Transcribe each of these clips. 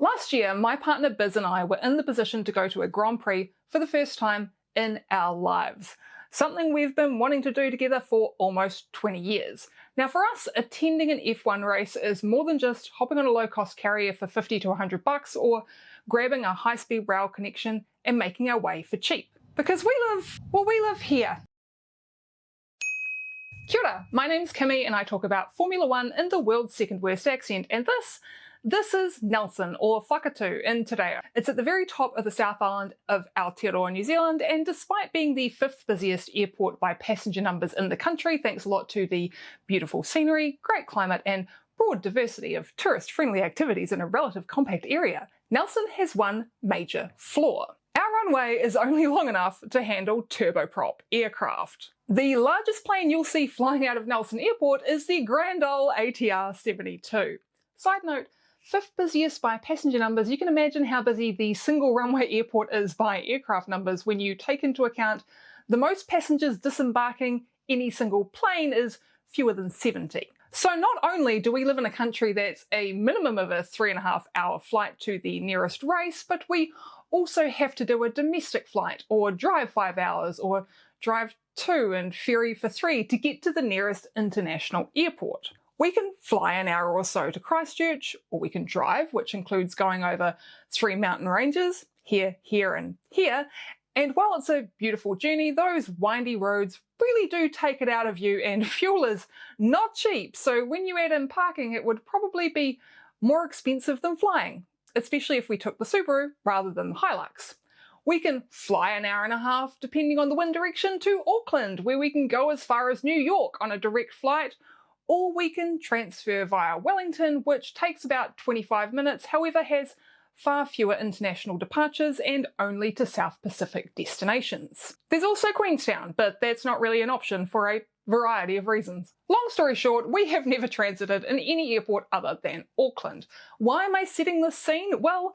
Last year, my partner Biz and I were in the position to go to a Grand Prix for the first time in our lives. Something we've been wanting to do together for almost 20 years. Now for us, attending an F1 race is more than just hopping on a low-cost carrier for 50 to 100 bucks or grabbing a high-speed rail connection and making our way for cheap. Because we live here. Kia ora, my name's Kimmy and I talk about Formula One in the world's second worst accent, and this is Nelson, or Whakatū, in Te Reo. It's at the very top of the South Island of Aotearoa, New Zealand, and despite being the 5th busiest airport by passenger numbers in the country, thanks a lot to the beautiful scenery, great climate, and broad diversity of tourist-friendly activities in a relative compact area, Nelson has one major flaw. Our runway is only long enough to handle turboprop aircraft. The largest plane you'll see flying out of Nelson Airport is the grand old ATR 72. Side note, 5th busiest by passenger numbers, you can imagine how busy the single runway airport is by aircraft numbers when you take into account the most passengers disembarking any single plane is fewer than 70. So not only do we live in a country that's a minimum of a 3.5-hour flight to the nearest race, but we also have to do a domestic flight, or drive 5 hours, or drive 2 and ferry for 3 to get to the nearest international airport. We can fly an hour or so to Christchurch, or we can drive, which includes going over 3 mountain ranges, here, here and here. And while it's a beautiful journey, those windy roads really do take it out of you, and fuel is not cheap. So when you add in parking, it would probably be more expensive than flying, especially if we took the Subaru rather than the Hilux. We can fly an hour and a half, depending on the wind direction, to Auckland, where we can go as far as New York on a direct flight, or we can transfer via Wellington, which takes about 25 minutes, however has far fewer international departures and only to South Pacific destinations. There's also Queenstown, but that's not really an option for a variety of reasons. Long story short, we have never transited in any airport other than Auckland. Why am I setting this scene? Well,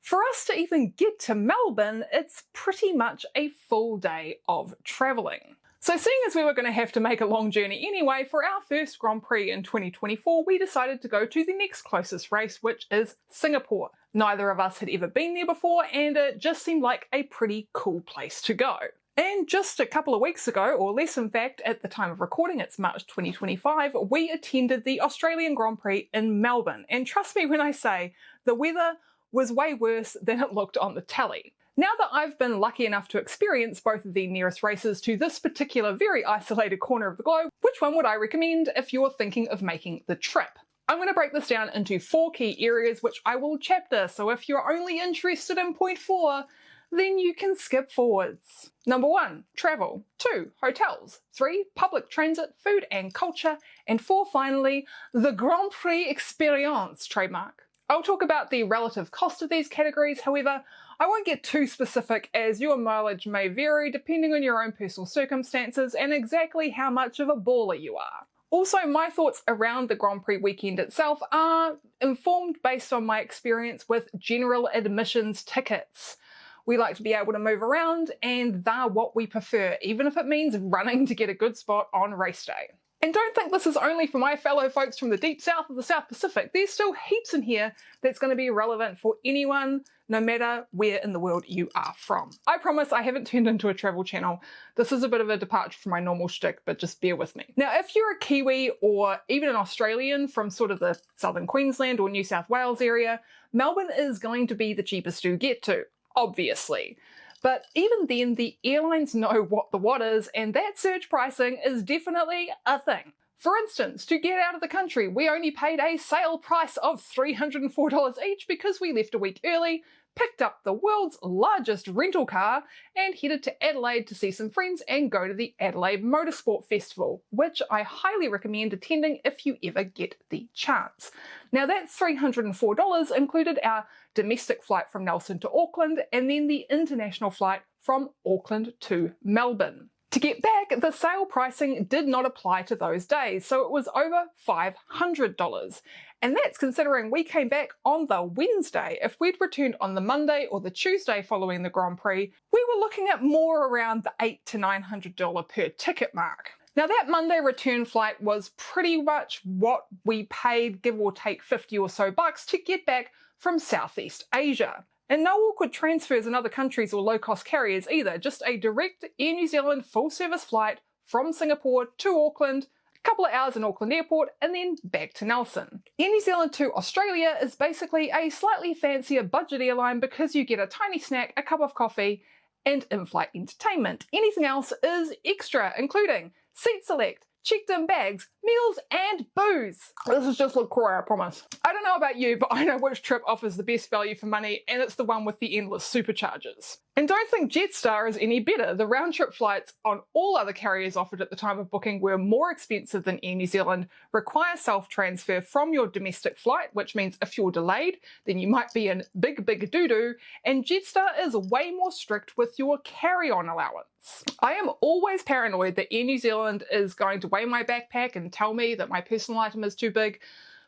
for us to even get to Melbourne, it's pretty much a full day of travelling. So seeing as we were going to have to make a long journey anyway, for our first Grand Prix in 2024, we decided to go to the next closest race, which is Singapore. Neither of us had ever been there before, and it just seemed like a pretty cool place to go. And just a couple of weeks ago, or less in fact, at the time of recording, it's March 2025, we attended the Australian Grand Prix in Melbourne. And trust me when I say, the weather was way worse than it looked on the tally. Now that I've been lucky enough to experience both of the nearest races to this particular very isolated corner of the globe, which one would I recommend if you're thinking of making the trip? I'm going to break this down into 4 key areas which I will chapter, so if you're only interested in point 4, then you can skip forwards. Number 1, travel. 2, hotels. 3, public transit, food and culture. And 4, finally, the Grand Prix experience, trademark. I'll talk about the relative cost of these categories, however, I won't get too specific as your mileage may vary depending on your own personal circumstances and exactly how much of a baller you are. Also, my thoughts around the Grand Prix weekend itself are informed based on my experience with general admissions tickets. We like to be able to move around, and they're what we prefer, even if it means running to get a good spot on race day. And don't think this is only for my fellow folks from the deep south of the South Pacific. There's still heaps in here that's going to be relevant for anyone, no matter where in the world you are from. I promise I haven't turned into a travel channel. This is a bit of a departure from my normal shtick, but just bear with me. Now, if you're a Kiwi or even an Australian from sort of the southern Queensland or New South Wales area, Melbourne is going to be the cheapest to get to, obviously. But even then, the airlines know what is, and that surge pricing is definitely a thing. For instance, to get out of the country, we only paid a sale price of $304 each because we left a week early, picked up the world's largest rental car, and headed to Adelaide to see some friends and go to the Adelaide Motorsport Festival, which I highly recommend attending if you ever get the chance. Now that $304 included our domestic flight from Nelson to Auckland and then the international flight from Auckland to Melbourne. To get back, the sale pricing did not apply to those days, so it was over $500. And that's considering we came back on the Wednesday. If we'd returned on the Monday or the Tuesday following the Grand Prix, we were looking at more around the $800 to $900 per ticket mark. Now that Monday return flight was pretty much what we paid, give or take 50 or so bucks, to get back from Southeast Asia. And no awkward transfers in other countries or low-cost carriers either, just a direct Air New Zealand full-service flight from Singapore to Auckland, a couple of hours in Auckland Airport, and then back to Nelson. Air New Zealand to Australia is basically a slightly fancier budget airline because you get a tiny snack, a cup of coffee, and in-flight entertainment. Anything else is extra, including seat select, checked-in bags, meals, and booze. This is just LaCroix, I promise. I don't know about you, but I know which trip offers the best value for money, and it's the one with the endless supercharges. And don't think Jetstar is any better. The round-trip flights on all other carriers offered at the time of booking were more expensive than Air New Zealand, require self-transfer from your domestic flight, which means if you're delayed, then you might be in big doo-doo, and Jetstar is way more strict with your carry-on allowance. I am always paranoid that Air New Zealand is going to weigh my backpack and tell me that my personal item is too big,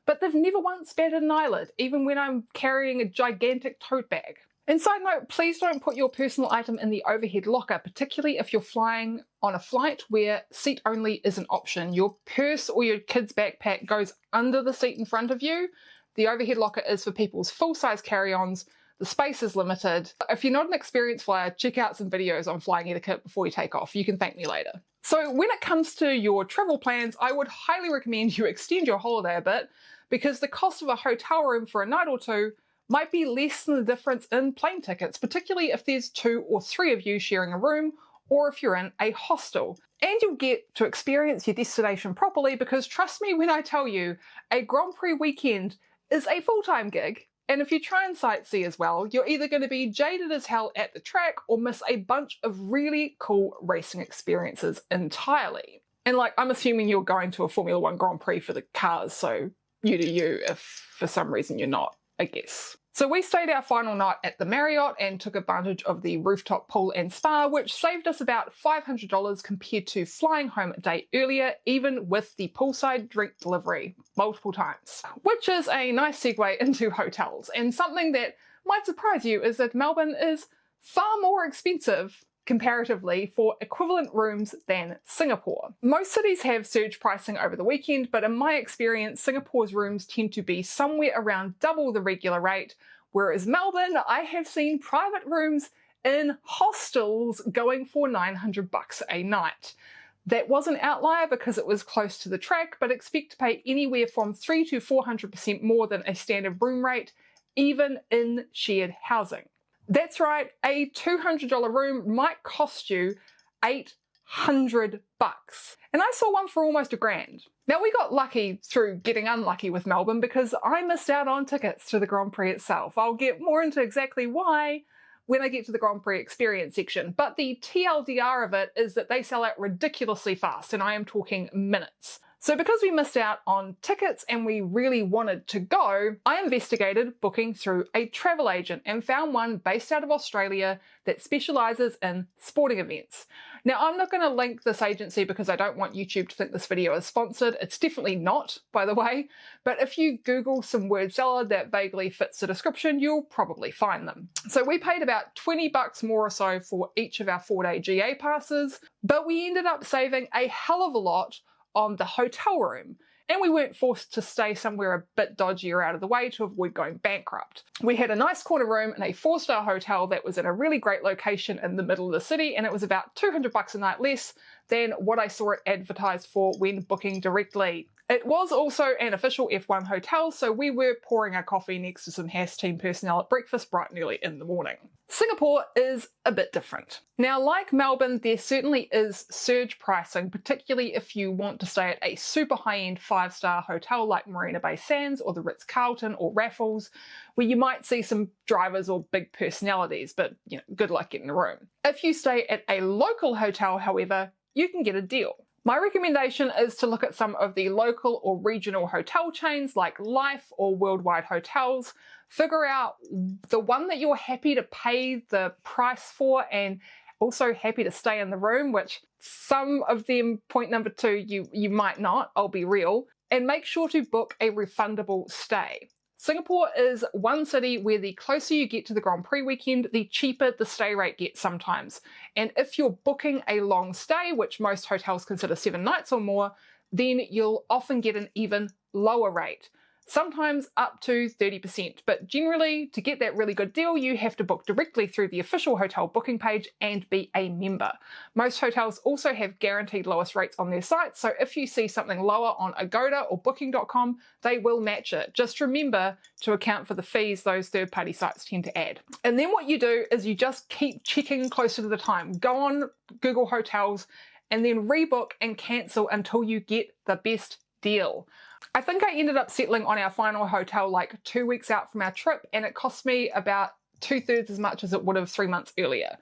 but they've never once batted an eyelid, even when I'm carrying a gigantic tote bag. And side note, please don't put your personal item in the overhead locker, particularly if you're flying on a flight where seat only is an option. Your purse or your kid's backpack goes under the seat in front of you. The overhead locker is for people's full-size carry-ons. The space is limited. If you're not an experienced flyer, check out some videos on flying etiquette before you take off. You can thank me later. So when it comes to your travel plans, I would highly recommend you extend your holiday a bit, because the cost of a hotel room for a night or two might be less than the difference in plane tickets, particularly if there's 2 or 3 of you sharing a room, or if you're in a hostel. And you'll get to experience your destination properly, because trust me when I tell you, a Grand Prix weekend is a full-time gig. And if you try and sightsee as well, you're either going to be jaded as hell at the track or miss a bunch of really cool racing experiences entirely. And I'm assuming you're going to a Formula 1 Grand Prix for the cars, so you do you if for some reason you're not, I guess. So we stayed our final night at the Marriott and took advantage of the rooftop pool and spa, which saved us about $500 compared to flying home a day earlier, even with the poolside drink delivery multiple times. Which is a nice segue into hotels, and something that might surprise you is that Melbourne is far more expensive comparatively for equivalent rooms than Singapore. Most cities have surge pricing over the weekend, but in my experience, Singapore's rooms tend to be somewhere around double the regular rate, whereas Melbourne, I have seen private rooms in hostels going for $900 a night. That was an outlier because it was close to the track, but expect to pay anywhere from 300 to 400% more than a standard room rate, even in shared housing. That's right, a $200 room might cost you $800. And I saw one for almost $1,000. Now we got lucky through getting unlucky with Melbourne because I missed out on tickets to the Grand Prix itself. I'll get more into exactly why when I get to the Grand Prix experience section, but the TLDR of it is that they sell out ridiculously fast, and I am talking minutes. So because we missed out on tickets and we really wanted to go, I investigated booking through a travel agent and found one based out of Australia that specialises in sporting events. Now, I'm not going to link this agency because I don't want YouTube to think this video is sponsored. It's definitely not, by the way, but if you Google some word salad that vaguely fits the description, you'll probably find them. So we paid about $20 more or so for each of our 4-day GA passes, but we ended up saving a hell of a lot on the hotel room, and we weren't forced to stay somewhere a bit dodgier out of the way to avoid going bankrupt. We had a nice corner room in a 4-star hotel that was in a really great location in the middle of the city, and it was about $200 a night less than what I saw it advertised for when booking directly. It was also an official F1 hotel, so we were pouring our coffee next to some Haas team personnel at breakfast bright and early in the morning. Singapore is a bit different. Now, like Melbourne, there certainly is surge pricing, particularly if you want to stay at a super high-end 5-star hotel like Marina Bay Sands or the Ritz-Carlton or Raffles, where you might see some drivers or big personalities, but good luck getting a room. If you stay at a local hotel, however, you can get a deal. My recommendation is to look at some of the local or regional hotel chains like Life or Worldwide Hotels. Figure out the one that you're happy to pay the price for and also happy to stay in the room, which some of them, point number 2, you might not, I'll be real. And make sure to book a refundable stay. Singapore is one city where the closer you get to the Grand Prix weekend, the cheaper the stay rate gets sometimes. And if you're booking a long stay, which most hotels consider 7 nights or more, then you'll often get an even lower rate. sometimes up to 30%, but generally to get that really good deal you have to book directly through the official hotel booking page and be a member. Most hotels also have guaranteed lowest rates on their sites, so if you see something lower on Agoda or Booking.com, they will match it. Just remember to account for the fees those third-party sites tend to add. And then what you do is you just keep checking closer to the time. Go on Google Hotels and then rebook and cancel until you get the best deal. I think I ended up settling on our final hotel like 2 weeks out from our trip, and it cost me about 2/3 as much as it would have 3 months earlier.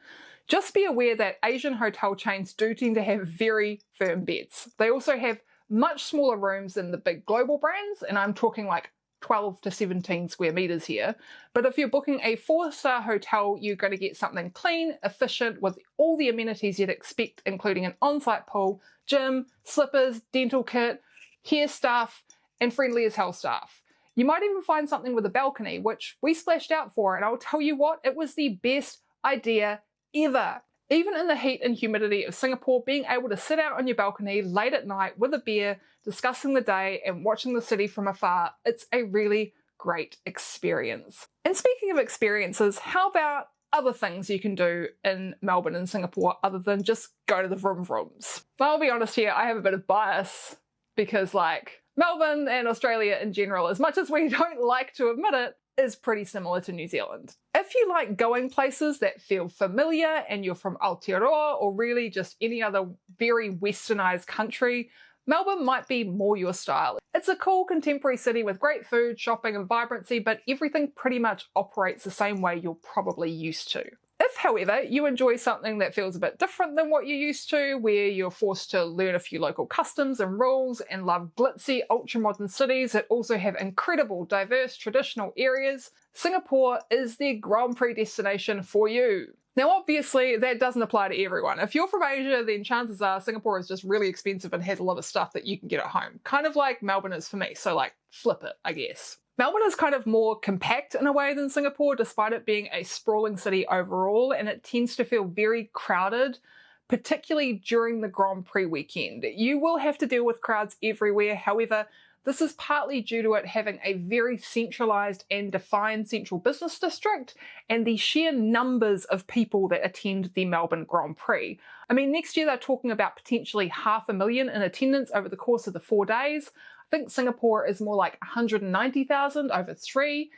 Just be aware that Asian hotel chains do tend to have very firm beds. They also have much smaller rooms than the big global brands, and I'm talking like 12 to 17 square meters here. But if you're booking a 4-star hotel, you're going to get something clean, efficient, with all the amenities you'd expect, including an on-site pool, gym, slippers, dental kit, hair staff, and friendly as hell staff. You might even find something with a balcony, which we splashed out for, and I'll tell you what, it was the best idea ever. Even in the heat and humidity of Singapore, being able to sit out on your balcony late at night with a beer, discussing the day and watching the city from afar, it's a really great experience. And speaking of experiences, how about other things you can do in Melbourne and Singapore other than just go to the vroom vrooms? I'll be honest here, I have a bit of bias because like Melbourne and Australia in general, as much as we don't like to admit it, is pretty similar to New Zealand. If you like going places that feel familiar and you're from Aotearoa or really just any other very westernized country, Melbourne might be more your style. It's a cool contemporary city with great food, shopping and vibrancy, but everything pretty much operates the same way you're probably used to. If, however, you enjoy something that feels a bit different than what you're used to, where you're forced to learn a few local customs and rules and love glitzy, ultra-modern cities that also have incredible, diverse, traditional areas, Singapore is the Grand Prix destination for you. Now, obviously, that doesn't apply to everyone. If you're from Asia, then chances are Singapore is just really expensive and has a lot of stuff that you can get at home. Kind of like Melbourne is for me, so like, flip it, I guess. Melbourne is kind of more compact in a way than Singapore, despite it being a sprawling city overall, and it tends to feel very crowded, particularly during the Grand Prix weekend. You will have to deal with crowds everywhere, however, this is partly due to it having a very centralised and defined central business district and the sheer numbers of people that attend the Melbourne Grand Prix. I mean, next year they're talking about potentially 500,000 in attendance over the course of the 4 days. I think Singapore is more like 190,000 over 3,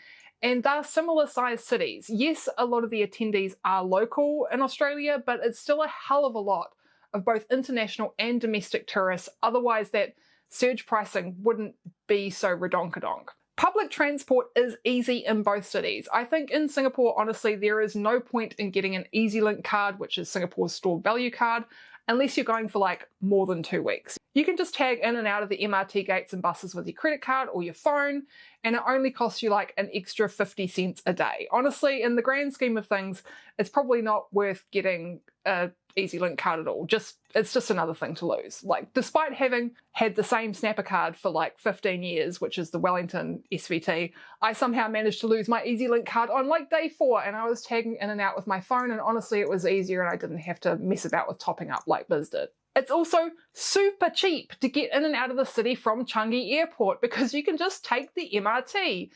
and they're similar sized cities. Yes, a lot of the attendees are local in Australia, but it's still a hell of a lot of both international and domestic tourists, otherwise that surge pricing wouldn't be so redonkadonk. Public transport is easy in both cities. I think in Singapore, honestly, there is no point in getting an EasyLink card, which is Singapore's stored value card, unless you're going for like more than 2 weeks. You can just tag in and out of the MRT gates and buses with your credit card or your phone, and it only costs you like an extra 50 cents a day. Honestly, in the grand scheme of things, it's probably not worth getting a EasyLink card at all. It's just another thing to lose. Like, despite having had the same Snapper card for like 15 years, which is the Wellington SVT, I somehow managed to lose my EasyLink card on like day 4, and I was tagging in and out with my phone, and honestly it was easier and I didn't have to mess about with topping up like Biz did. It's also super cheap to get in and out of the city from Changi Airport because you can just take the MRT.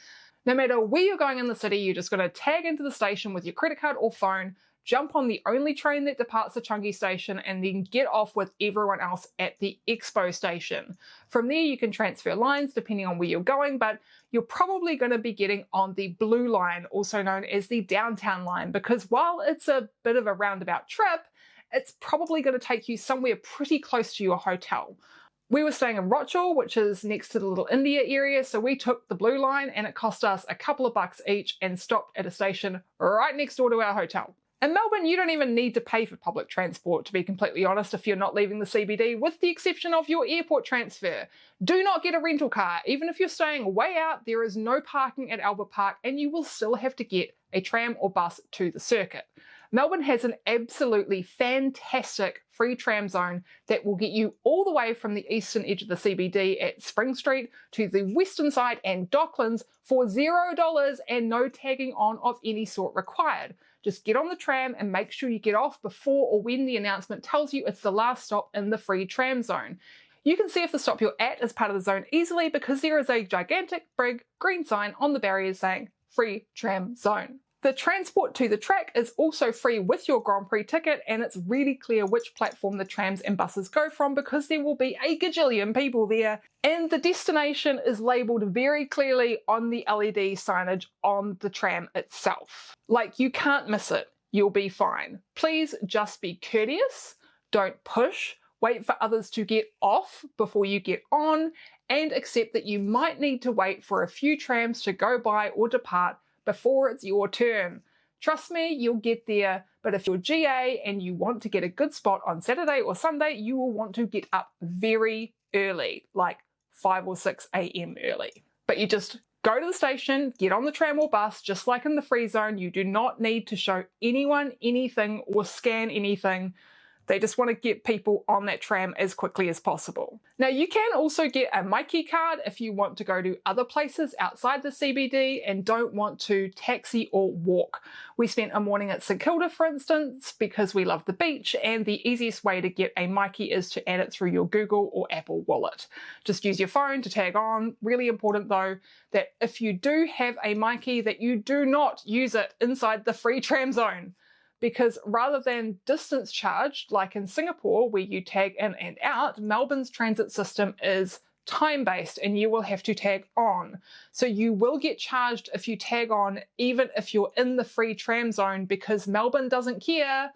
No matter where you're going in the city, you're just going to tag into the station with your credit card or phone, jump on the only train that departs the Changi station, and then get off with everyone else at the Expo station. From there you can transfer lines depending on where you're going, but you're probably going to be getting on the Blue Line, also known as the Downtown Line, because while it's a bit of a roundabout trip, it's probably going to take you somewhere pretty close to your hotel. We were staying in Rochelle, which is next to the Little India area, so we took the Blue Line and it cost us a couple of bucks each and stopped at a station right next door to our hotel. In Melbourne, you don't even need to pay for public transport, to be completely honest, if you're not leaving the CBD, with the exception of your airport transfer. Do not get a rental car. Even if you're staying way out, there is no parking at Albert Park and you will still have to get a tram or bus to the circuit. Melbourne has an absolutely fantastic free tram zone that will get you all the way from the eastern edge of the CBD at Spring Street to the western side and Docklands for $0 and no tagging on of any sort required. Just get on the tram and make sure you get off before or when the announcement tells you it's the last stop in the free tram zone. You can see if the stop you're at is part of the zone easily because there is a gigantic big green sign on the barriers saying free tram zone. The transport to the track is also free with your Grand Prix ticket, and it's really clear which platform the trams and buses go from because there will be a gajillion people there, and the destination is labelled very clearly on the LED signage on the tram itself. Like, you can't miss it. You'll be fine. Please just be courteous, don't push, wait for others to get off before you get on, and accept that you might need to wait for a few trams to go by or depart before it's your turn. Trust me, you'll get there, but if you're GA and you want to get a good spot on Saturday or Sunday, you will want to get up very early, like 5 or 6 a.m. early. But you just go to the station, get on the tram or bus, just like in the free zone. You do not need to show anyone anything or scan anything. They just want to get people on that tram as quickly as possible. Now, you can also get a myki card if you want to go to other places outside the CBD and don't want to taxi or walk. We spent a morning at St Kilda, for instance, because we love the beach, and the easiest way to get a myki is to add it through your Google or Apple wallet. Just use your phone to tag on. Really important though, that if you do have a myki, that you do not use it inside the free tram zone. Because rather than distance charged, like in Singapore, where you tag in and out, Melbourne's transit system is time-based and you will have to tag on. So you will get charged if you tag on, even if you're in the free tram zone, because Melbourne doesn't care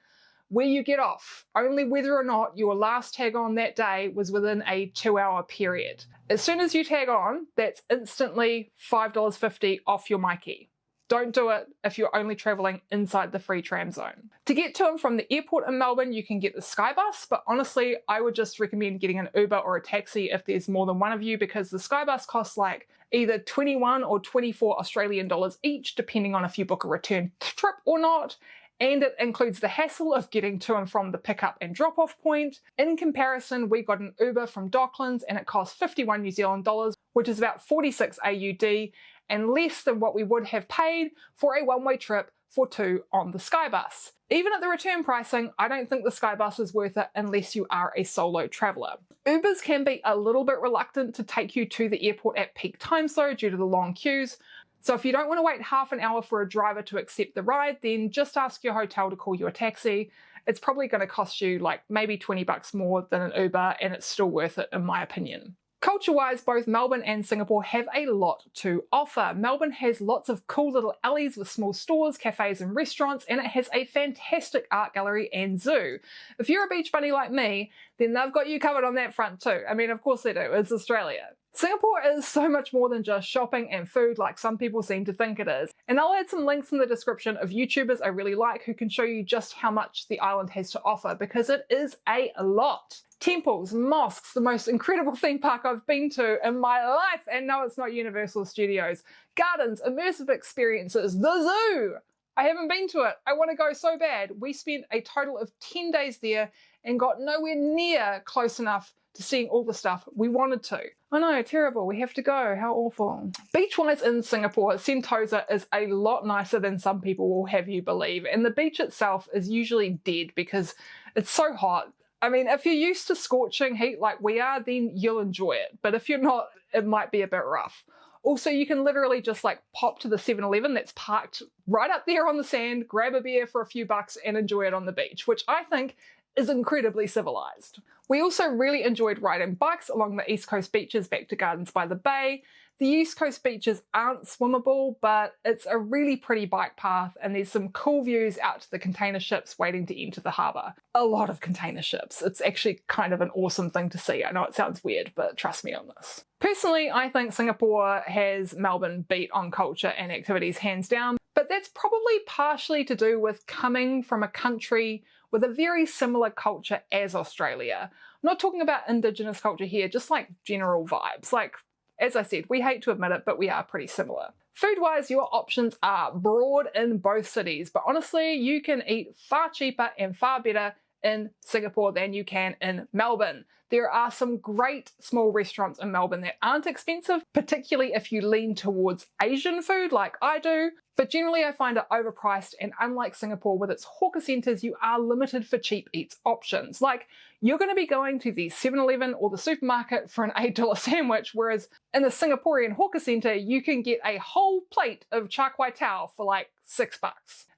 where you get off, only whether or not your last tag on that day was within a 2-hour period. As soon as you tag on, that's instantly $5.50 off your myki. Don't do it if you're only travelling inside the free tram zone. To get to and from the airport in Melbourne, you can get the Skybus, but honestly, I would just recommend getting an Uber or a taxi if there's more than one of you, because the Skybus costs like either 21 or 24 Australian dollars each, depending on if you book a return trip or not. And it includes the hassle of getting to and from the pickup and drop-off point. In comparison, we got an Uber from Docklands and it cost 51 New Zealand dollars, which is about 46 AUD, and less than what we would have paid for a one-way trip for 2 on the Skybus. Even at the return pricing, I don't think the Skybus is worth it unless you are a solo traveller. Ubers can be a little bit reluctant to take you to the airport at peak times though, due to the long queues. So if you don't want to wait half an hour for a driver to accept the ride, then just ask your hotel to call you a taxi. It's probably going to cost you like maybe 20 bucks more than an Uber, and it's still worth it in my opinion. Culture-wise, both Melbourne and Singapore have a lot to offer. Melbourne has lots of cool little alleys with small stores, cafes and restaurants, and it has a fantastic art gallery and zoo. If you're a beach bunny like me, then they've got you covered on that front too. I mean, of course they do, it's Australia. Singapore is so much more than just shopping and food like some people seem to think it is. And I'll add some links in the description of YouTubers I really like who can show you just how much the island has to offer, because it is a lot. Temples, mosques, the most incredible theme park I've been to in my life, and no, it's not Universal Studios. Gardens, immersive experiences, the zoo! I haven't been to it. I want to go so bad. We spent a total of 10 days there and got nowhere near close enough to seeing all the stuff we wanted to. I know, terrible, we have to go, how awful. Beach-wise in Singapore, Sentosa is a lot nicer than some people will have you believe, and the beach itself is usually dead because it's so hot. I mean, if you're used to scorching heat like we are, then you'll enjoy it. But if you're not, it might be a bit rough. Also, you can literally just like pop to the 7-Eleven that's parked right up there on the sand, grab a beer for a few bucks and enjoy it on the beach, which I think is incredibly civilized. We also really enjoyed riding bikes along the East Coast beaches back to Gardens by the Bay. The East Coast beaches aren't swimmable, but it's a really pretty bike path and there's some cool views out to the container ships waiting to enter the harbour. A lot of container ships. It's actually kind of an awesome thing to see. I know it sounds weird, but trust me on this. Personally, I think Singapore has Melbourne beat on culture and activities hands down, but that's probably partially to do with coming from a country with a very similar culture as Australia. I'm not talking about Indigenous culture here, just like general vibes. Like, as I said, we hate to admit it, but we are pretty similar. Food-wise, your options are broad in both cities, but honestly, you can eat far cheaper and far better in Singapore than you can in Melbourne. There are some great small restaurants in Melbourne that aren't expensive, particularly if you lean towards Asian food like I do, but generally I find it overpriced, and unlike Singapore with its hawker centres, you are limited for cheap eats options. Like, you're going to be going to the 7-Eleven or the supermarket for an $8 sandwich, whereas in a Singaporean hawker centre you can get a whole plate of char kway teow for like $6.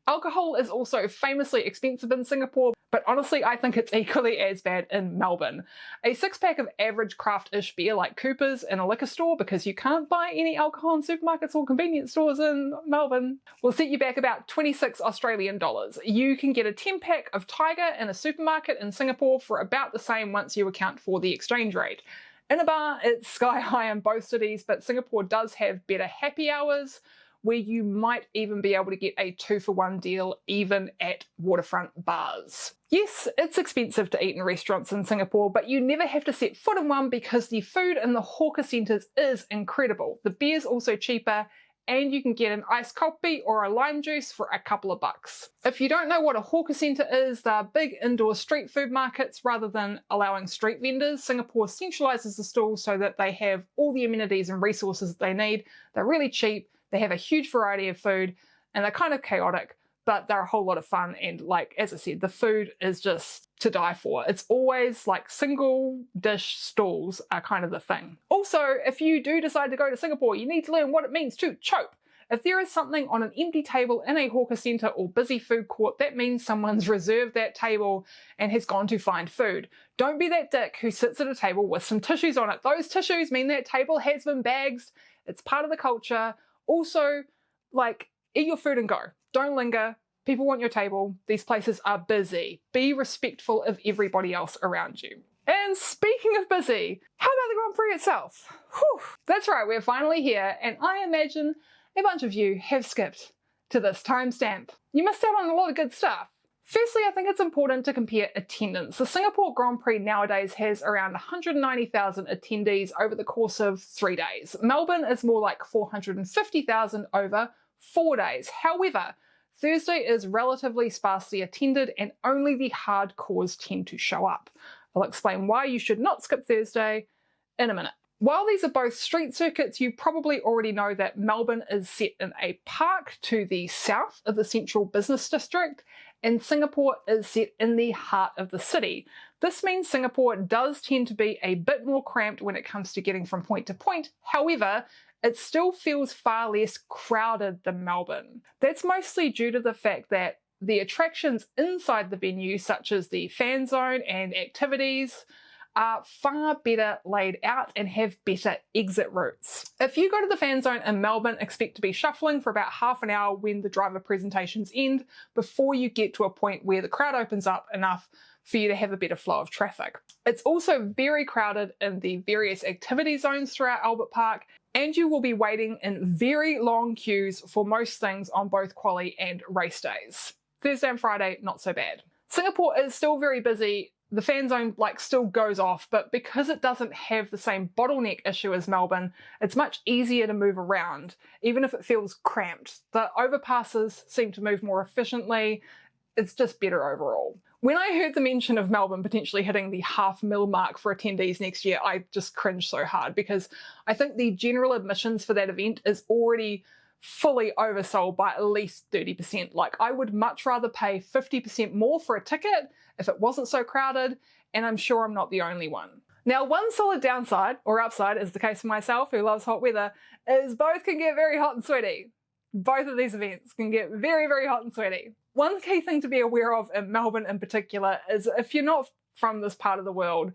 Alcohol is also famously expensive in Singapore, but honestly I think it's equally as bad in Melbourne. A 6-pack of average craft-ish beer like Cooper's in a liquor store, because you can't buy any alcohol in supermarkets or convenience stores in Melbourne, will set you back about 26 Australian dollars. You can get a 10-pack of Tiger in a supermarket in Singapore for about the same once you account for the exchange rate. In a bar, it's sky high in both cities, but Singapore does have better happy hours, where you might even be able to get a 2-for-1 deal even at waterfront bars. Yes, it's expensive to eat in restaurants in Singapore, but you never have to set foot in one because the food in the hawker centres is incredible. The beer's also cheaper, and you can get an iced kopi or a lime juice for a couple of bucks. If you don't know what a hawker centre is, they're big indoor street food markets rather than allowing street vendors. Singapore centralises the stalls so that they have all the amenities and resources they need. They're really cheap. They have a huge variety of food, and they're kind of chaotic, but they're a whole lot of fun. And like, as I said, the food is just to die for. It's always like single dish stalls are kind of the thing. Also, if you do decide to go to Singapore, you need to learn what it means to chope. If there is something on an empty table in a hawker centre or busy food court, that means someone's reserved that table and has gone to find food. Don't be that dick who sits at a table with some tissues on it. Those tissues mean that table has been bagged. It's part of the culture. Also, like, eat your food and go. Don't linger. People want your table. These places are busy. Be respectful of everybody else around you. And speaking of busy, how about the Grand Prix itself? Whew. That's right, we're finally here, and I imagine a bunch of you have skipped to this timestamp. You missed out on a lot of good stuff. Firstly, I think it's important to compare attendance. The Singapore Grand Prix nowadays has around 190,000 attendees over the course of 3 days. Melbourne is more like 450,000 over 4 days. However, Thursday is relatively sparsely attended and only the hardcores tend to show up. I'll explain why you should not skip Thursday in a minute. While these are both street circuits, you probably already know that Melbourne is set in a park to the south of the central business district, and Singapore is set in the heart of the city. This means Singapore does tend to be a bit more cramped when it comes to getting from point to point. However, it still feels far less crowded than Melbourne. That's mostly due to the fact that the attractions inside the venue, such as the fan zone and activities, are far better laid out and have better exit routes. If you go to the fan zone in Melbourne, expect to be shuffling for about half an hour when the driver presentations end before you get to a point where the crowd opens up enough for you to have a better flow of traffic. It's also very crowded in the various activity zones throughout Albert Park, and you will be waiting in very long queues for most things on both quali and race days. Thursday and Friday, not so bad. Singapore is still very busy. The fan zone still goes off, but because it doesn't have the same bottleneck issue as Melbourne, it's much easier to move around, even if it feels cramped. The overpasses seem to move more efficiently. It's just better overall. When I heard the mention of Melbourne potentially hitting the $500,000 mark for attendees next year, I just cringed so hard, because I think the general admissions for that event is already fully oversold by at least 30%. I would much rather pay 50% more for a ticket if it wasn't so crowded, and I'm sure I'm not the only one. Now, one solid downside, or upside, is the case for myself, who loves hot weather, is both can get very hot and sweaty. Both of these events can get very, very hot and sweaty. One key thing to be aware of in Melbourne in particular is if you're not from this part of the world,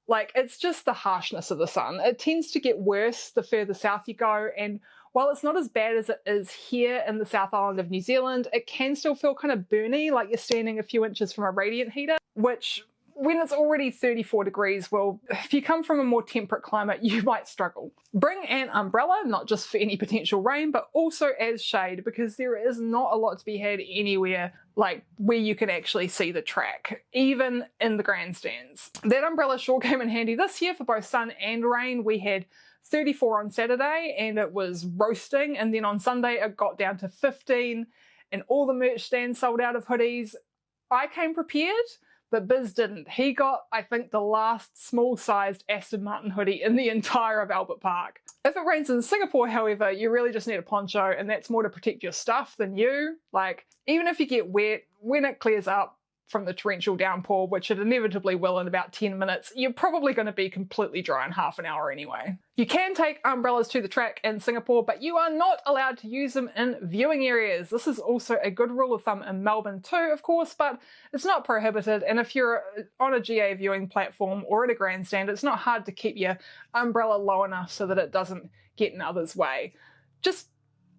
it's just the harshness of the sun. It tends to get worse the further south you go, and while it's not as bad as it is here in the South Island of New Zealand, it can still feel kind of burny, like you're standing a few inches from a radiant heater, which when it's already 34 degrees, well, if you come from a more temperate climate, you might struggle. Bring an umbrella, not just for any potential rain, but also as shade, because there is not a lot to be had anywhere where you can actually see the track, even in the grandstands. That umbrella sure came in handy this year for both sun and rain. We had 34 on Saturday and it was roasting, and then on Sunday it got down to 15 and all the merch stands sold out of hoodies. I came prepared, but Biz didn't. He got, I think, the last small-sized Aston Martin hoodie in the entire of Albert Park. If it rains in Singapore, however, you really just need a poncho, and that's more to protect your stuff than you. Like, even if you get wet, when it clears up from the torrential downpour, which it inevitably will in about 10 minutes, you're probably going to be completely dry in half an hour anyway. You can take umbrellas to the track in Singapore, but you are not allowed to use them in viewing areas. This is also a good rule of thumb in Melbourne too, of course, but it's not prohibited, and if you're on a GA viewing platform or at a grandstand, it's not hard to keep your umbrella low enough so that it doesn't get in others' way. Just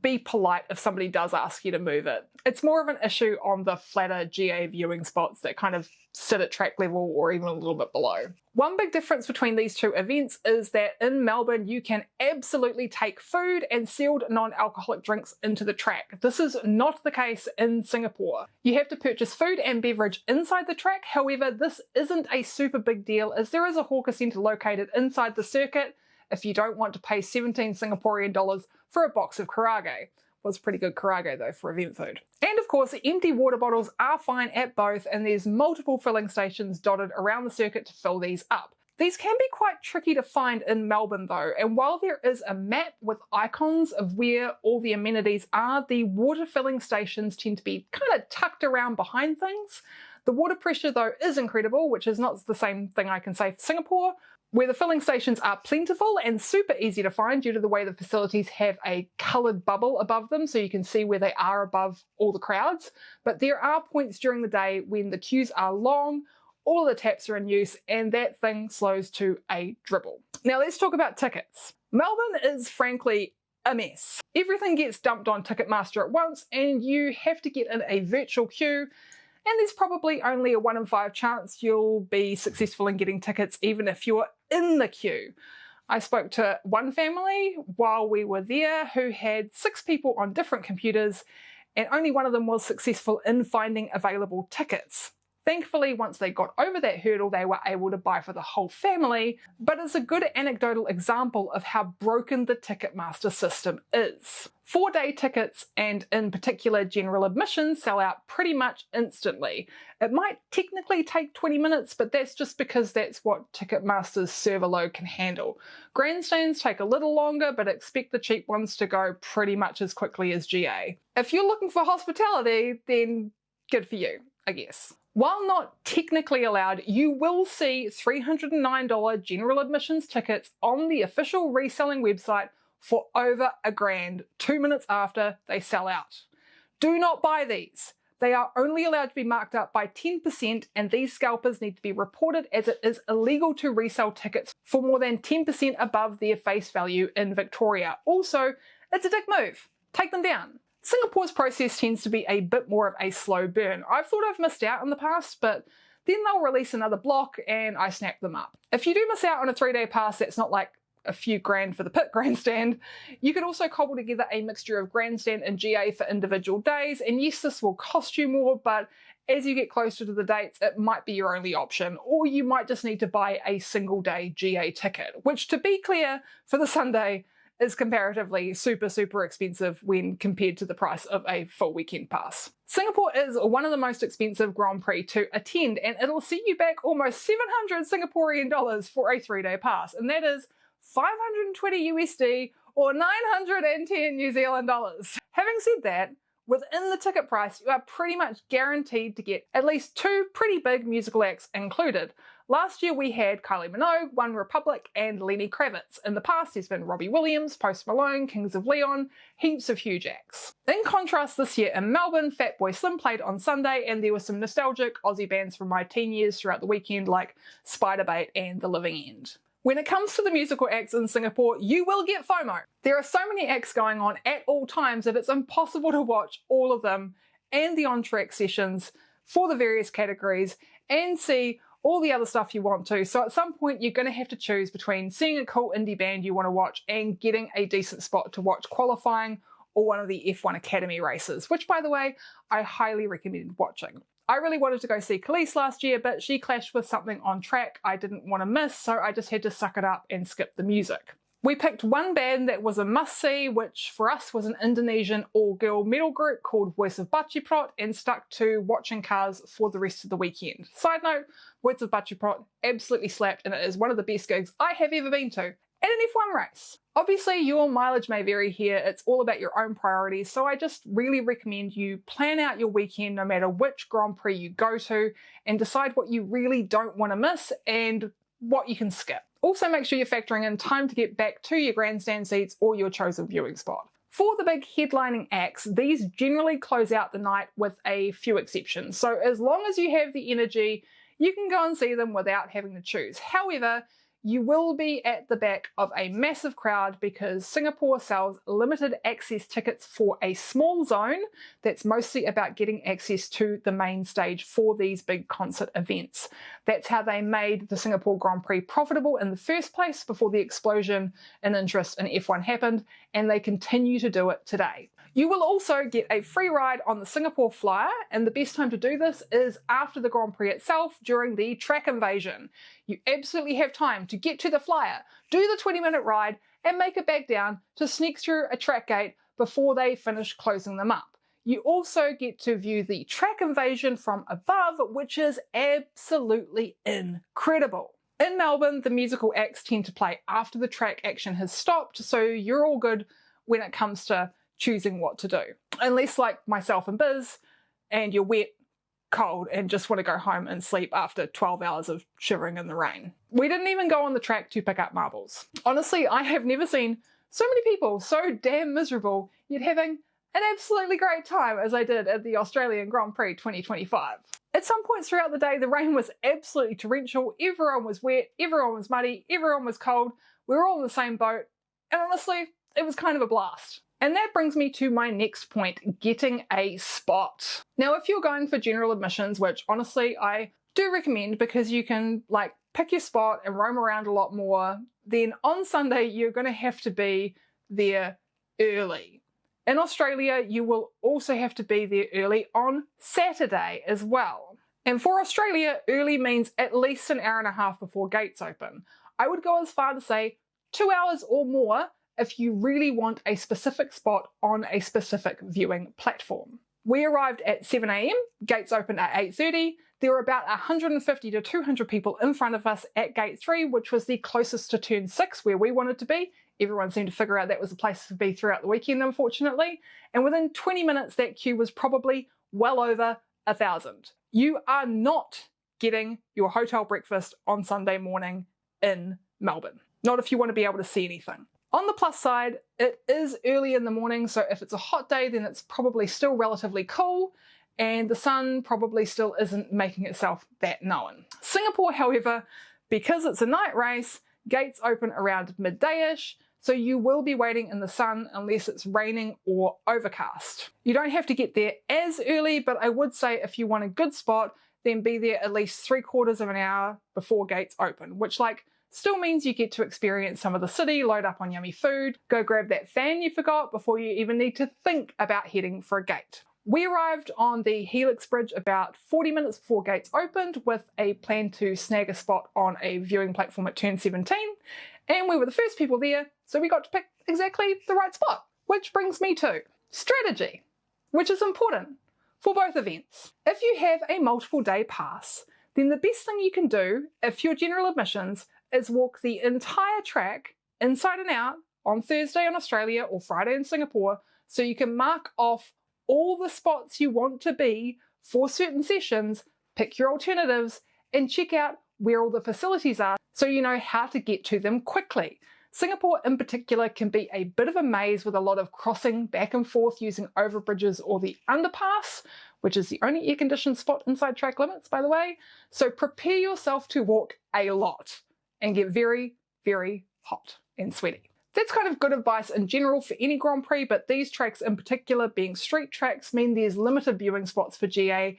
be polite if somebody does ask you to move it. It's more of an issue on the flatter GA viewing spots that kind of sit at track level or even a little bit below. One big difference between these two events is that in Melbourne you can absolutely take food and sealed non-alcoholic drinks into the track. This is not the case in Singapore. You have to purchase food and beverage inside the track. However, this isn't a super big deal as there is a hawker centre located inside the circuit if you don't want to pay 17 Singaporean dollars for a box of karage. Was pretty good karage though for event food. And of course, empty water bottles are fine at both, and there's multiple filling stations dotted around the circuit to fill these up. These can be quite tricky to find in Melbourne though, and while there is a map with icons of where all the amenities are, the water filling stations tend to be kind of tucked around behind things. The water pressure though is incredible, which is not the same thing I can say for Singapore, where the filling stations are plentiful and super easy to find due to the way the facilities have a coloured bubble above them so you can see where they are above all the crowds. But there are points during the day when the queues are long, all of the taps are in use, and that thing slows to a dribble. Now let's talk about tickets. Melbourne is frankly a mess. Everything gets dumped on Ticketmaster at once and you have to get in a virtual queue, and there's probably only a 1 in 5 chance you'll be successful in getting tickets even if you're in the queue. I spoke to one family while we were there who had 6 people on different computers, and only one of them was successful in finding available tickets. Thankfully, once they got over that hurdle, they were able to buy for the whole family, but it's a good anecdotal example of how broken the Ticketmaster system is. 4-day tickets, and in particular general admission, sell out pretty much instantly. It might technically take 20 minutes, but that's just because that's what Ticketmaster's server load can handle. Grandstands take a little longer, but expect the cheap ones to go pretty much as quickly as GA. If you're looking for hospitality, then good for you, I guess. While not technically allowed, you will see $309 general admissions tickets on the official reselling website for over $1,000 2 minutes after they sell out. Do not buy these. They are only allowed to be marked up by 10%, and these scalpers need to be reported as it is illegal to resell tickets for more than 10% above their face value in Victoria. Also, it's a dick move. Take them down. Singapore's process tends to be a bit more of a slow burn. I've thought I've missed out in the past, but then they'll release another block and I snap them up. If you do miss out on a 3-day pass, that's not like a few grand for the pit grandstand. You can also cobble together a mixture of grandstand and GA for individual days, and yes, this will cost you more, but as you get closer to the dates, it might be your only option, or you might just need to buy a single day GA ticket, which, to be clear, for the Sunday is comparatively super expensive when compared to the price of a full weekend pass. Singapore is one of the most expensive Grand Prix to attend, and it'll set you back almost 700 Singaporean dollars for a 3-day pass, and that is 520 USD or 910 New Zealand dollars. Having said that, within the ticket price, you are pretty much guaranteed to get at least 2 pretty big musical acts included. Last year we had Kylie Minogue, One Republic, and Lenny Kravitz. In the past there's been Robbie Williams, Post Malone, Kings of Leon, heaps of huge acts. In contrast, this year in Melbourne, Fatboy Slim played on Sunday, and there were some nostalgic Aussie bands from my teen years throughout the weekend like Spiderbait and The Living End. When it comes to the musical acts in Singapore, you will get FOMO. There are so many acts going on at all times that it's impossible to watch all of them and the on-track sessions for the various categories and see all the other stuff you want to. So at some point you're going to have to choose between seeing a cool indie band you want to watch and getting a decent spot to watch qualifying or one of the F1 Academy races, which, by the way, I highly recommend watching. I really wanted to go see Khalees last year, but she clashed with something on track I didn't want to miss, so I just had to suck it up and skip the music. We picked one band that was a must-see, which for us was an Indonesian all-girl metal group called Voice of Baciprot, and stuck to watching cars for the rest of the weekend. Side note, Voice of Baciprot absolutely slapped, and it is one of the best gigs I have ever been to at an F1 race. Obviously, your mileage may vary here. It's all about your own priorities, so I just really recommend you plan out your weekend no matter which Grand Prix you go to, and decide what you really don't want to miss and what you can skip. Also, make sure you're factoring in time to get back to your grandstand seats or your chosen viewing spot. For the big headlining acts, these generally close out the night with a few exceptions, so as long as you have the energy, you can go and see them without having to choose. However, you will be at the back of a massive crowd because Singapore sells limited access tickets for a small zone that's mostly about getting access to the main stage for these big concert events. That's how they made the Singapore Grand Prix profitable in the first place before the explosion in interest in F1 happened, and they continue to do it today. You will also get a free ride on the Singapore Flyer, and the best time to do this is after the Grand Prix itself during the track invasion. You absolutely have time to get to the Flyer, do the 20-minute ride, and make it back down to sneak through a track gate before they finish closing them up. You also get to view the track invasion from above, which is absolutely incredible. In Melbourne, the musical acts tend to play after the track action has stopped, so you're all good when it comes to choosing what to do. Unless, like myself and Biz, and you're wet, cold, and just want to go home and sleep after 12 hours of shivering in the rain. We didn't even go on the track to pick up marbles. Honestly, I have never seen so many people so damn miserable, yet having an absolutely great time as I did at the Australian Grand Prix 2025. At some points throughout the day, the rain was absolutely torrential, everyone was wet, everyone was muddy, everyone was cold, we were all in the same boat, and honestly, it was kind of a blast. And that brings me to my next point, getting a spot. Now, if you're going for general admissions, which honestly I do recommend because you can pick your spot and roam around a lot more, then on Sunday you're going to have to be there early. In Australia, you will also have to be there early on Saturday as well. And for Australia, early means at least an hour and a half before gates open. I would go as far to say 2 hours or more if you really want a specific spot on a specific viewing platform. We arrived at 7 AM, gates opened at 8:30. There were about 150 to 200 people in front of us at gate 3, which was the closest to turn 6 where we wanted to be. Everyone seemed to figure out that was the place to be throughout the weekend, unfortunately. And within 20 minutes, that queue was probably well over 1,000. You are not getting your hotel breakfast on Sunday morning in Melbourne. Not if you want to be able to see anything. On the plus side, it is early in the morning, so if it's a hot day, then it's probably still relatively cool, and the sun probably still isn't making itself that known. Singapore, however, because it's a night race, gates open around midday-ish, so you will be waiting in the sun unless it's raining or overcast. You don't have to get there as early, but I would say if you want a good spot, then be there at least 3/4 of an hour before gates open, which still means you get to experience some of the city, load up on yummy food, go grab that fan you forgot before you even need to think about heading for a gate. We arrived on the Helix Bridge about 40 minutes before gates opened with a plan to snag a spot on a viewing platform at turn 17, and we were the first people there, so we got to pick exactly the right spot. Which brings me to strategy, which is important for both events. If you have a multiple day pass, then the best thing you can do if you're general admissions is walk the entire track inside and out on Thursday in Australia or Friday in Singapore, so you can mark off all the spots you want to be for certain sessions, pick your alternatives, and check out where all the facilities are so you know how to get to them quickly. Singapore in particular can be a bit of a maze with a lot of crossing back and forth using overbridges or the underpass, which is the only air-conditioned spot inside track limits, by the way. So prepare yourself to walk a lot and get very, very hot and sweaty. That's kind of good advice in general for any Grand Prix, but these tracks in particular, being street tracks, mean there's limited viewing spots for GA,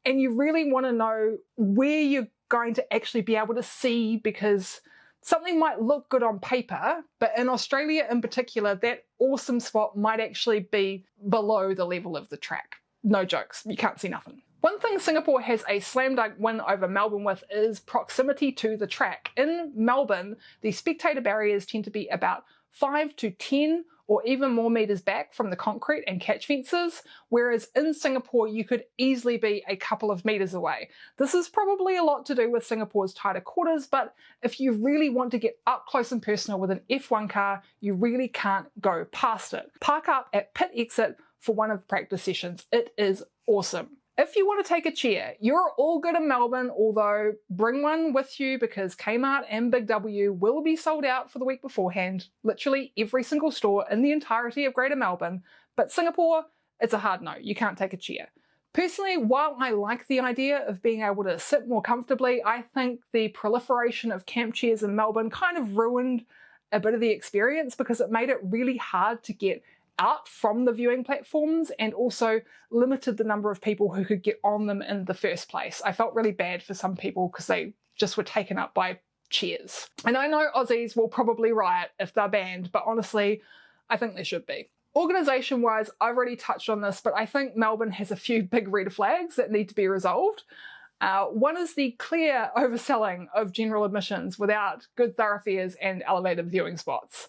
and you really want to know where you're going to actually be able to see, because something might look good on paper, but in Australia in particular, that awesome spot might actually be below the level of the track. No jokes, you can't see nothing. One thing Singapore has a slam dunk win over Melbourne with is proximity to the track. In Melbourne, the spectator barriers tend to be about 5 to 10 or even more meters back from the concrete and catch fences, whereas in Singapore you could easily be a couple of meters away. This is probably a lot to do with Singapore's tighter quarters, but if you really want to get up close and personal with an F1 car, you really can't go past it. Park up at pit exit for one of the practice sessions. It is awesome. If you want to take a chair, you're all good in Melbourne, although bring one with you because Kmart and Big W will be sold out for the week beforehand, literally every single store in the entirety of Greater Melbourne. But Singapore, it's a hard no, you can't take a chair. Personally, while I like the idea of being able to sit more comfortably, I think the proliferation of camp chairs in Melbourne kind of ruined a bit of the experience because it made it really hard to get out from the viewing platforms and also limited the number of people who could get on them in the first place. I felt really bad for some people because they just were taken up by chairs. And I know Aussies will probably riot if they're banned, but honestly, I think they should be. Organisation-wise, I've already touched on this, but I think Melbourne has a few big red flags that need to be resolved. One is the clear overselling of general admissions without good thoroughfares and elevated viewing spots.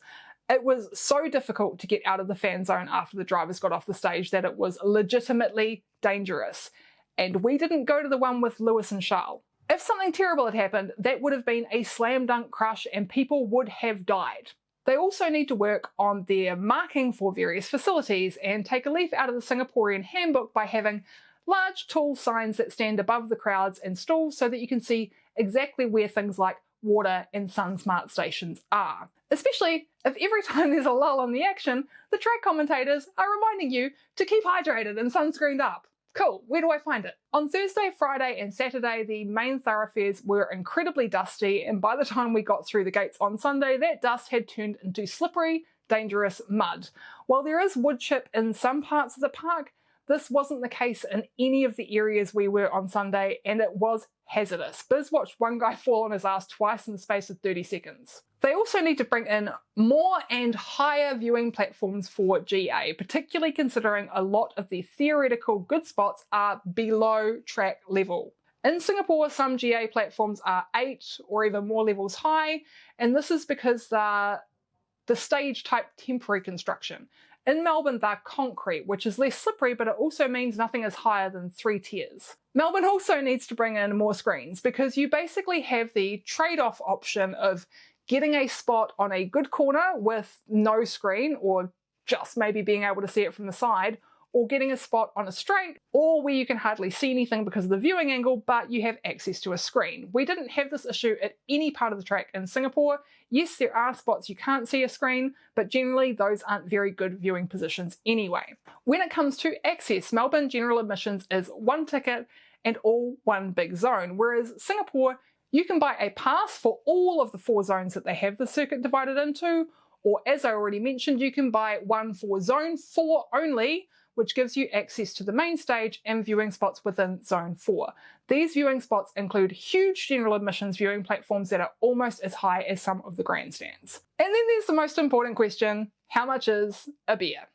It was so difficult to get out of the fan zone after the drivers got off the stage that it was legitimately dangerous. And we didn't go to the one with Lewis and Charles. If something terrible had happened, that would have been a slam dunk crush and people would have died. They also need to work on their marking for various facilities and take a leaf out of the Singaporean handbook by having large tall signs that stand above the crowds and stalls so that you can see exactly where things like water and SunSmart stations are. Especially if every time there's a lull in the action, the track commentators are reminding you to keep hydrated and sunscreened up. Cool, where do I find it? On Thursday, Friday and Saturday, the main thoroughfares were incredibly dusty, and by the time we got through the gates on Sunday, that dust had turned into slippery, dangerous mud. While there is wood chip in some parts of the park, this wasn't the case in any of the areas we were on Sunday, and it was hazardous. Biz watched one guy fall on his ass twice in the space of 30 seconds. They also need to bring in more and higher viewing platforms for GA, particularly considering a lot of the theoretical good spots are below track level. In Singapore, some GA platforms are 8 or even more levels high, and this is because they're the stage type temporary construction. In Melbourne, they're concrete, which is less slippery, but it also means nothing is higher than 3 tiers. Melbourne also needs to bring in more screens because you basically have the trade-off option of getting a spot on a good corner with no screen or just maybe being able to see it from the side, or getting a spot on a straight, or where you can hardly see anything because of the viewing angle, but you have access to a screen. We didn't have this issue at any part of the track in Singapore. Yes, there are spots you can't see a screen, but generally those aren't very good viewing positions anyway. When it comes to access, Melbourne general admissions is 1 ticket and all one big zone, whereas Singapore, you can buy a pass for all of the 4 zones that they have the circuit divided into, or as I already mentioned, you can buy one for Zone 4 only, which gives you access to the main stage and viewing spots within Zone 4. These viewing spots include huge general admissions viewing platforms that are almost as high as some of the grandstands. And then there's the most important question, how much is a beer?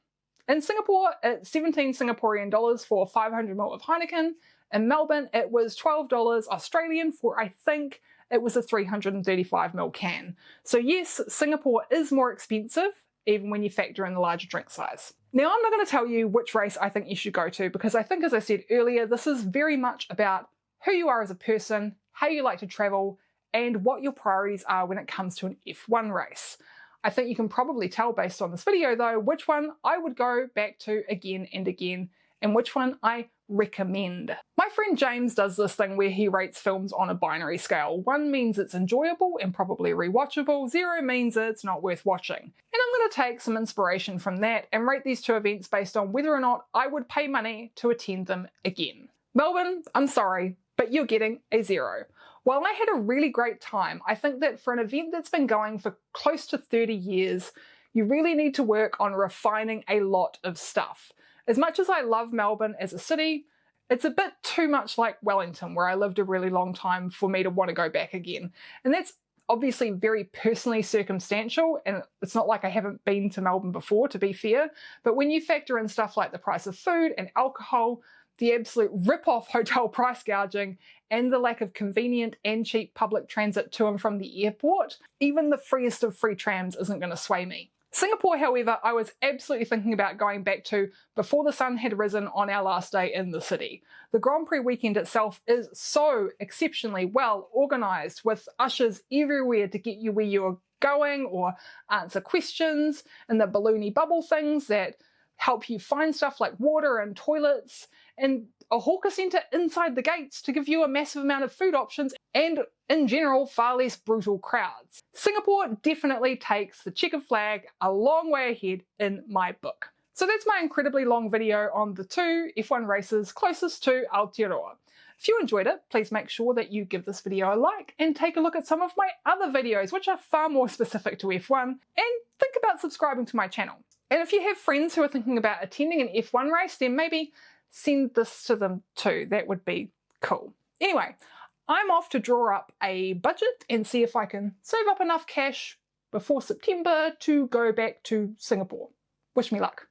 In Singapore, it's 17 Singaporean dollars for 500ml of Heineken. In Melbourne, it was $12 Australian for, I think, it was a 335ml can. So yes, Singapore is more expensive, even when you factor in the larger drink size. Now, I'm not going to tell you which race I think you should go to because I think, as I said earlier, this is very much about who you are as a person, how you like to travel, and what your priorities are when it comes to an F1 race. I think you can probably tell based on this video, though, which one I would go back to again and again, and which one I recommend. My friend James does this thing where he rates films on a binary scale. 1 means it's enjoyable and probably rewatchable, 0 means it's not worth watching. And I'm going to take some inspiration from that and rate these 2 events based on whether or not I would pay money to attend them again. Melbourne, I'm sorry, but you're getting a 0. While I had a really great time, I think that for an event that's been going for close to 30 years, you really need to work on refining a lot of stuff. As much as I love Melbourne as a city, it's a bit too much like Wellington, where I lived a really long time, for me to want to go back again. And that's obviously very personally circumstantial, and it's not like I haven't been to Melbourne before, to be fair, but when you factor in stuff like the price of food and alcohol, the absolute rip-off hotel price gouging, and the lack of convenient and cheap public transit to and from the airport, even the freest of free trams isn't going to sway me. Singapore, however, I was absolutely thinking about going back to before the sun had risen on our last day in the city. The Grand Prix weekend itself is so exceptionally well organised, with ushers everywhere to get you where you're going or answer questions, and the balloony bubble things that help you find stuff like water and toilets, and a hawker centre inside the gates to give you a massive amount of food options, and in general far less brutal crowds. Singapore definitely takes the checkered flag a long way ahead in my book. So that's my incredibly long video on the 2 F1 races closest to Aotearoa. If you enjoyed it, please make sure that you give this video a like and take a look at some of my other videos which are far more specific to F1, and think about subscribing to my channel. And if you have friends who are thinking about attending an F1 race, then maybe send this to them too. That would be cool. Anyway, I'm off to draw up a budget and see if I can save up enough cash before September to go back to Singapore. Wish me luck.